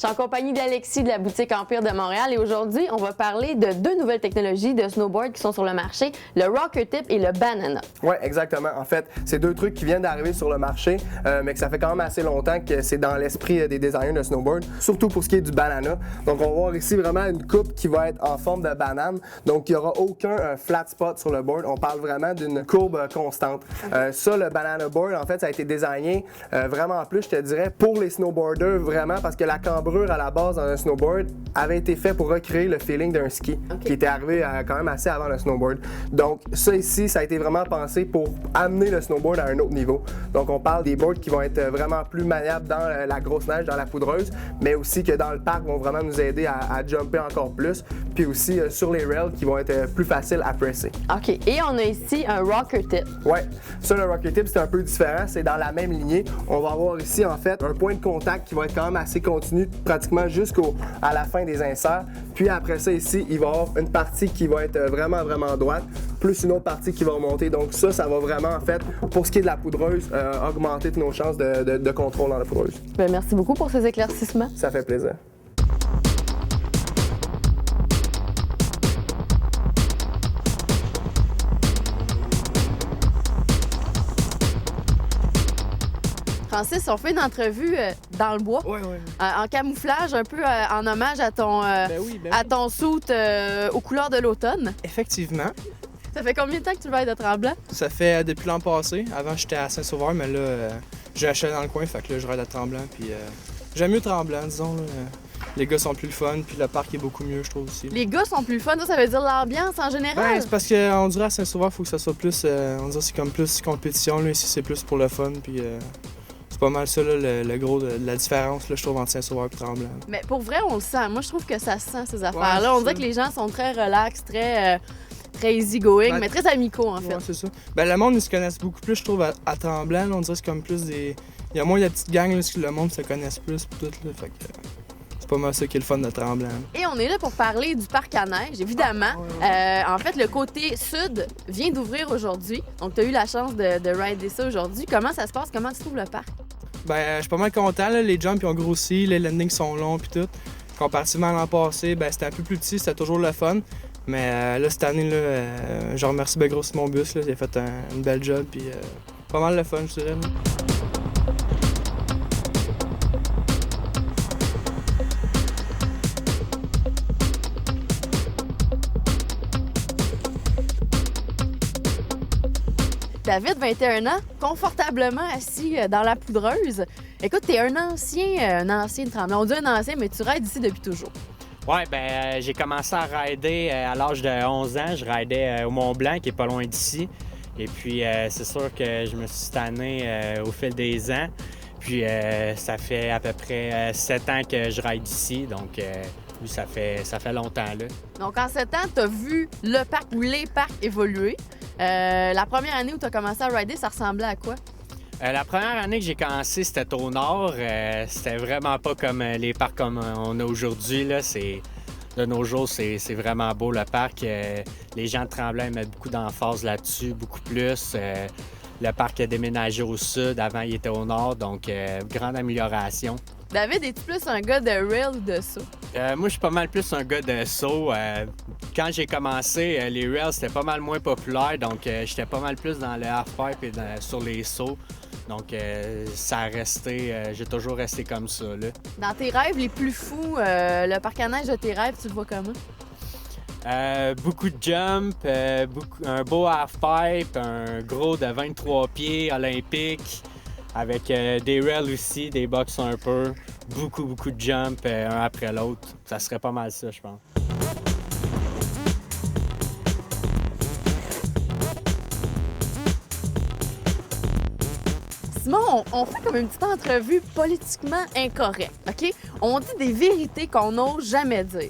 suis en compagnie d'Alexis de la boutique Empire de Montréal et aujourd'hui, on va parler de deux nouvelles technologies de snowboard qui sont sur le marché, le Rocker Tip et le Banana. Oui, exactement. En fait, c'est deux trucs qui viennent d'arriver sur le marché, mais que ça fait quand même assez longtemps que c'est dans l'esprit des designers de snowboard, surtout pour ce qui est du Banana. Donc, on va voir ici vraiment une coupe qui va être en forme de banane. Donc, il n'y aura aucun flat spot sur le board. On parle vraiment d'une courbe constante. Ça, le Banana Board, en fait, ça a été designé vraiment plus, je te dirais, pour les snowboarders, vraiment, parce que la cambrure à la base dans un snowboard avait été fait pour recréer le feeling d'un ski, qui était arrivé quand même assez avant le snowboard. Donc, ça ici, ça a été vraiment pensé pour amener le snowboard à un autre niveau. Donc, on parle des boards qui vont être vraiment plus maniables dans la grosse neige, dans la poudreuse, mais aussi que dans le parc vont vraiment nous aider à jumper encore plus, puis aussi sur les rails qui vont être plus faciles à presser. OK. Et on a ici un Rocker Tip. Oui, ça, le Rocker Tip, c'est un peu différent. C'est dans la même lignée. On va avoir ici, en fait, un point de contact qui va être quand même assez continu, pratiquement jusqu'à la fin des inserts. Puis après ça, ici, il va y avoir une partie qui va être vraiment droite, plus une autre partie qui va remonter. Donc ça va vraiment, en fait, pour ce qui est de la poudreuse, augmenter nos chances de contrôle dans la poudreuse. Bien, merci beaucoup pour ces éclaircissements. Ça fait plaisir. Francis, on fait une entrevue dans le bois, en camouflage, un peu en hommage à ton, à ton suit aux couleurs de l'automne. Effectivement. Ça fait combien de temps que tu vas être à Tremblant? Ça fait depuis l'an passé. Avant, j'étais à Saint-Sauveur, mais là, j'ai acheté dans le coin, fait que là, je ride à Tremblant. Puis j'aime mieux Tremblant, disons. Là. Les gars sont plus le fun, puis le parc est beaucoup mieux, je trouve aussi. Les gars sont plus fun, ça veut dire l'ambiance en général? Ouais, c'est parce qu'on dirait à Saint-Sauveur, il faut que ça soit plus. On dirait que c'est comme plus compétition, là. Ici, c'est plus pour le fun, puis. C'est pas mal ça, là, le gros de la différence, là, je trouve, entre Saint-Sauveur et Tremblant. Mais pour vrai, on le sent. Moi, je trouve que ça se sent, ces affaires-là. On dirait que les gens sont très relax, très easy-going, mais très amicaux, en fait. Ouais, c'est ça. Ben, le monde, ils se connaissent beaucoup plus, je trouve, à Tremblant. Là, on dirait que c'est comme plus des... Il y a moins de petites gangs, là, parce que le monde se connaisse plus, pis tout, là. Fait que c'est pas mal ça qui est le fun de Tremblant. Et on est là pour parler du parc à neige, évidemment. En fait, le côté sud vient d'ouvrir aujourd'hui. Donc, tu as eu la chance de rider ça aujourd'hui. Comment ça se passe? Comment tu trouves le parc? Ben, je suis pas mal content, là. Les jumps ils ont grossi, les landings sont longs puis tout. Comparativement à l'an passé, ben, c'était un peu plus petit, c'était toujours le fun. Mais là, cette année, là, je remercie bien gros mon bus, là. Il a fait une belle job puis pas mal le fun, je dirais. Là. David, 21 ans, confortablement assis dans la poudreuse. Écoute, t'es un ancien de Tremblant. On dit un ancien, mais tu rides ici depuis toujours. Oui, ben j'ai commencé à rider à l'âge de 11 ans. Je ridais au Mont-Blanc, qui est pas loin d'ici. Et puis, c'est sûr que je me suis tanné au fil des ans. Puis, ça fait à peu près 7 ans que je ride ici. Donc, oui, ça fait longtemps, là. Donc, en 7 ans, t'as vu le parc ou les parcs évoluer. La première année où tu as commencé à rider, ça ressemblait à quoi? La première année que j'ai commencé, c'était au nord. C'était vraiment pas comme les parcs comme on a aujourd'hui. Là. De nos jours, c'est vraiment beau, le parc. Les gens de Tremblant mettent beaucoup d'emphase là-dessus, beaucoup plus. Le parc a déménagé au sud. Avant, il était au nord, donc grande amélioration. David, es-tu plus un gars de rail ou de saut? Moi, je suis pas mal plus un gars de saut. Quand j'ai commencé, les rails, c'était pas mal moins populaire, donc j'étais pas mal plus dans le halfpipe et sur les sauts. Donc, ça a resté, j'ai toujours resté comme ça, là. Dans tes rêves les plus fous, le parc à neige de tes rêves, tu le vois comment? Beaucoup de jump, un beau halfpipe, un gros de 23 pieds olympique, avec des rails aussi, des box un peu, beaucoup de jump, un après l'autre. Ça serait pas mal ça, je pense. Simon, on fait comme une petite entrevue politiquement incorrecte, OK? On dit des vérités qu'on n'ose jamais dire.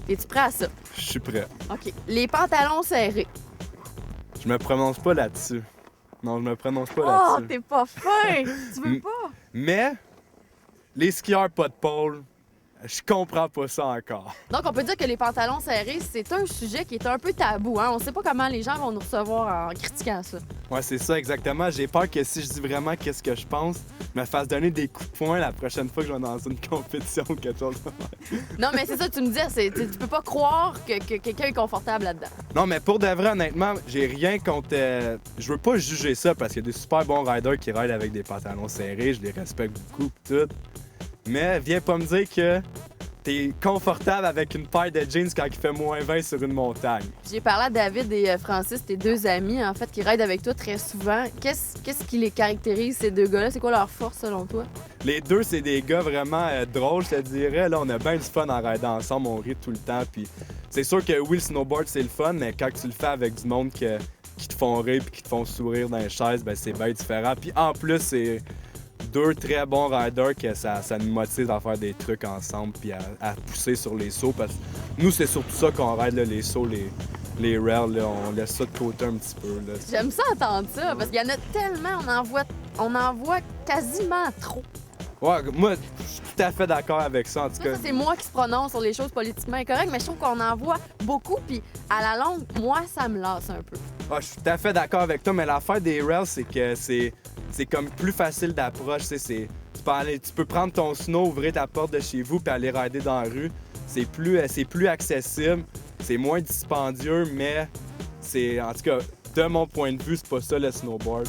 Es-tu prêt à ça? Je suis prêt. OK. Les pantalons serrés. Je me prononce pas là-dessus. Non, je me prononce pas Oh, là-dessus. t'es pas fin! Tu veux pas? Mais, les skieurs pas de pôle, Je comprends pas ça encore. Donc, on peut dire que les pantalons serrés, c'est un sujet qui est un peu tabou. Hein? On sait pas comment les gens vont nous recevoir en critiquant ça. Ouais, c'est ça, exactement. J'ai peur que si je dis vraiment qu'est-ce que je pense, je me fasse donner des coups de poing la prochaine fois que je vais dans une compétition ou quelque chose de même. Non, mais c'est ça que tu me disais. Tu peux pas croire que quelqu'un est confortable là-dedans. Non, mais pour de vrai, honnêtement, j'ai rien contre... Je veux pas juger ça parce qu'il y a des super bons riders qui rident avec des pantalons serrés. Je les respecte beaucoup pis tout. Mais viens pas me dire que t'es confortable avec une paire de jeans quand il fait moins 20 sur une montagne. J'ai parlé à David et Francis, tes deux amis, en fait, qui raident avec toi très souvent. Qu'est-ce qui les caractérise, ces deux gars-là? C'est quoi leur force, selon toi? Les deux, c'est des gars vraiment drôles, je te dirais. Là, on a bien du fun en ridant ensemble, on rit tout le temps. Puis c'est sûr que oui, le snowboard, c'est le fun, mais quand tu le fais avec du monde qui te font rire puis qui te font sourire dans les chaises, ben c'est bien différent. Puis en plus, c'est deux très bons riders que ça nous motive à faire des trucs ensemble puis à pousser sur les sauts. Parce que nous, c'est surtout ça qu'on ride, là, les sauts, les rails, là, on laisse ça de côté un petit peu. Là. J'aime ça entendre ça, parce qu'il y en a tellement, on en voit quasiment trop. Ouais, moi, je suis tout à fait d'accord avec ça, en tout cas. Ça, c'est moi qui se prononce sur les choses politiquement incorrectes, mais je trouve qu'on en voit beaucoup, puis à la longue, moi, ça me lasse un peu. Ah, je suis tout à fait d'accord avec toi, mais l'affaire des rails, c'est que c'est comme plus facile d'approche. Tu peux prendre ton snow, ouvrir ta porte de chez vous puis aller rider dans la rue. C'est plus accessible, c'est moins dispendieux, mais c'est, en tout cas, de mon point de vue, c'est pas ça le snowboard.